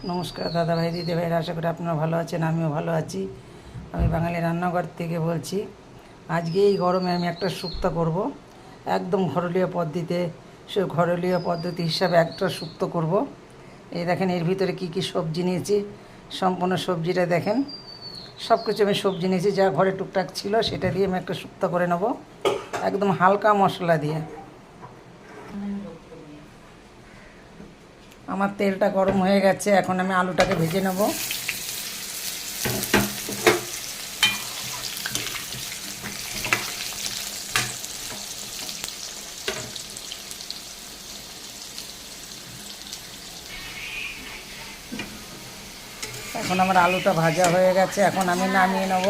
নমস্কার দাদা ভাই দিদি ভাইরা, আশা করি আপনারা ভালো আছেন। আমিও ভালো আছি। আমি বাঙালি রান্নাঘর থেকে বলছি। আজকে এই গরমে আমি একটা শুক্তো করব, একদম ঘরোয়া পদ্ধতিতে। সে ঘরোয়া পদ্ধতি হিসাবে একটা শুক্তো করব। এই দেখেন এর ভিতরে কি কি সবজি নিয়েছি, সম্পূর্ণ সবজিটা দেখেন। সব কিছু আমি সবজি নিয়েছি, যা ঘরে টুকটাক ছিল সেটা দিয়ে আমি একটা শুক্তো করে নেব, একদম হালকা মশলা দিয়ে। আমার তেলটা গরম হয়ে গেছে, এখন আমি আলুটাকে ভেজে নেব। এখন আমার আলুটা ভাজা হয়ে গেছে, এখন আমি নামিয়ে নেব।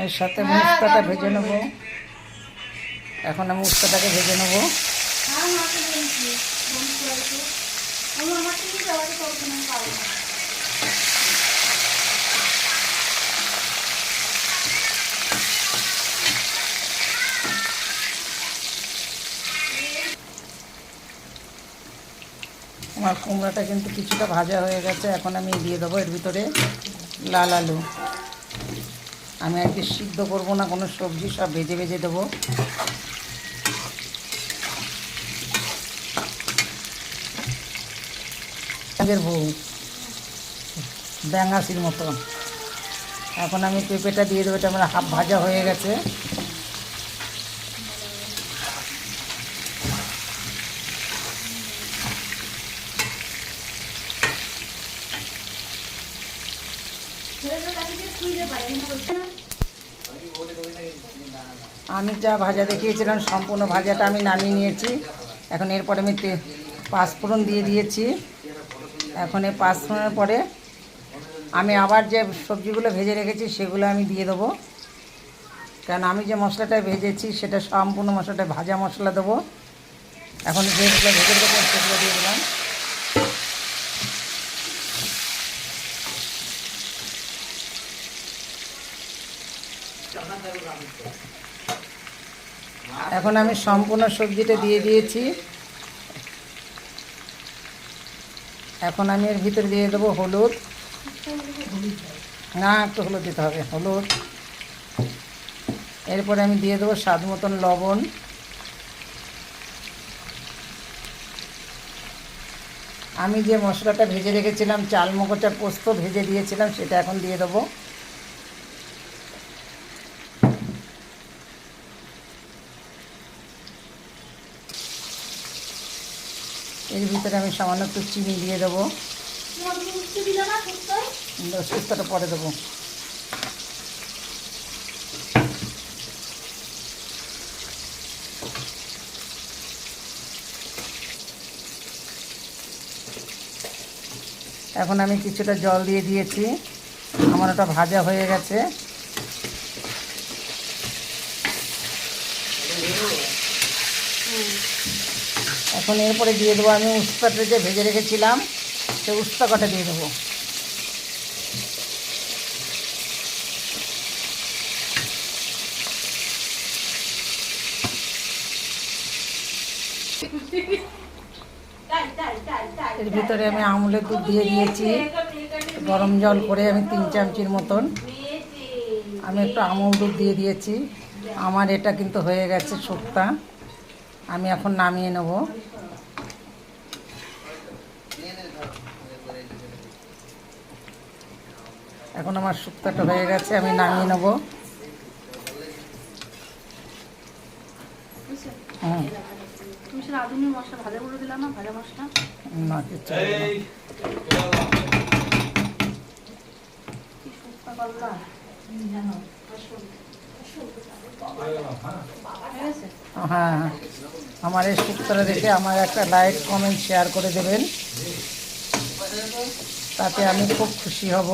এর সাথে মুস্তাটা ভেজে নেব। এখন আমি মুস্তাটাকে ভেজে নেব। আমার কুমড়াটা কিন্তু কিছুটা ভাজা হয়ে গেছে, এখন আমি দিয়ে দেবো এর ভিতরে লাল আলু। আমি আর কি সিদ্ধ করবো না কোনো সবজি, সব ভেজে ভেজে দেবো। আগের বউ ব্যাঙাসির মতো। এখন আমি পেঁপেটা দিয়ে দেবো, এটা আমার হাফ ভাজা হয়ে গেছে। আমি যা ভাজা দেখিয়েছিলাম সম্পূর্ণ ভাজাটা আমি নামিয়ে নিয়েছি। এখন এরপরে আমি পাঁচফোড়ন দিয়ে দিয়েছি। এখন এই পাঁচফোড়নের পরে আমি আবার যে সবজিগুলো ভেজে রেখেছি সেগুলো আমি দিয়ে দেবো, কারণ আমি যে মশলাটা ভেজেছি সেটা সম্পূর্ণ মশলাটা ভাজা মশলা দেবো। এখন যেগুলো ভেজে রেখেছি সেগুলো দিয়ে দিলাম। এখন আমি সম্পূর্ণ সবজিটা দিয়ে দিয়েছি। এখন আমি এর ভিতরে দিয়ে দেবো হলুদ। না, একটু হলুদ দিতে হবে, হলুদ। এরপরে আমি দিয়ে দেবো স্বাদ মতন লবণ। আমি যে মশলাটা ভেজে রেখেছিলাম, চাল মগজ আর পোস্ত ভেজে দিয়েছিলাম, সেটা এখন দিয়ে দেবো। এর ভিতরে আমি সামান্য একটু চিনি দিয়ে দেবো। শুক্তোটা পরে দেবো। এখন আমি কিছুটা জল দিয়ে দিয়েছি, আমার ওটা ভাজা হয়ে গেছে। এখন এরপরে দিয়ে দেবো আমি উস্তাটা যে ভেজে রেখেছিলাম, সেই উস্তা কটা দিয়ে দেবো। এর ভিতরে আমি আমুলের দুধ দিয়ে দিয়েছি, গরম জল করে আমি 3 চামচির মতন আমি একটু আমুল দুধ দিয়ে দিয়েছি। আমার এটা কিন্তু হয়ে গেছে শুক্তো। আমি এখন নামিয়ে নেব। এখন আমার শুক্তোটা হয়ে গেছে, আমি নামিয়ে নেব। না, কিচ্ছু হ্যাঁ, আমার এই শুক্তোটা দেখে আমার একটা লাইক কমেন্ট শেয়ার করে দেবেন, তাতে আমি খুব খুশি হব।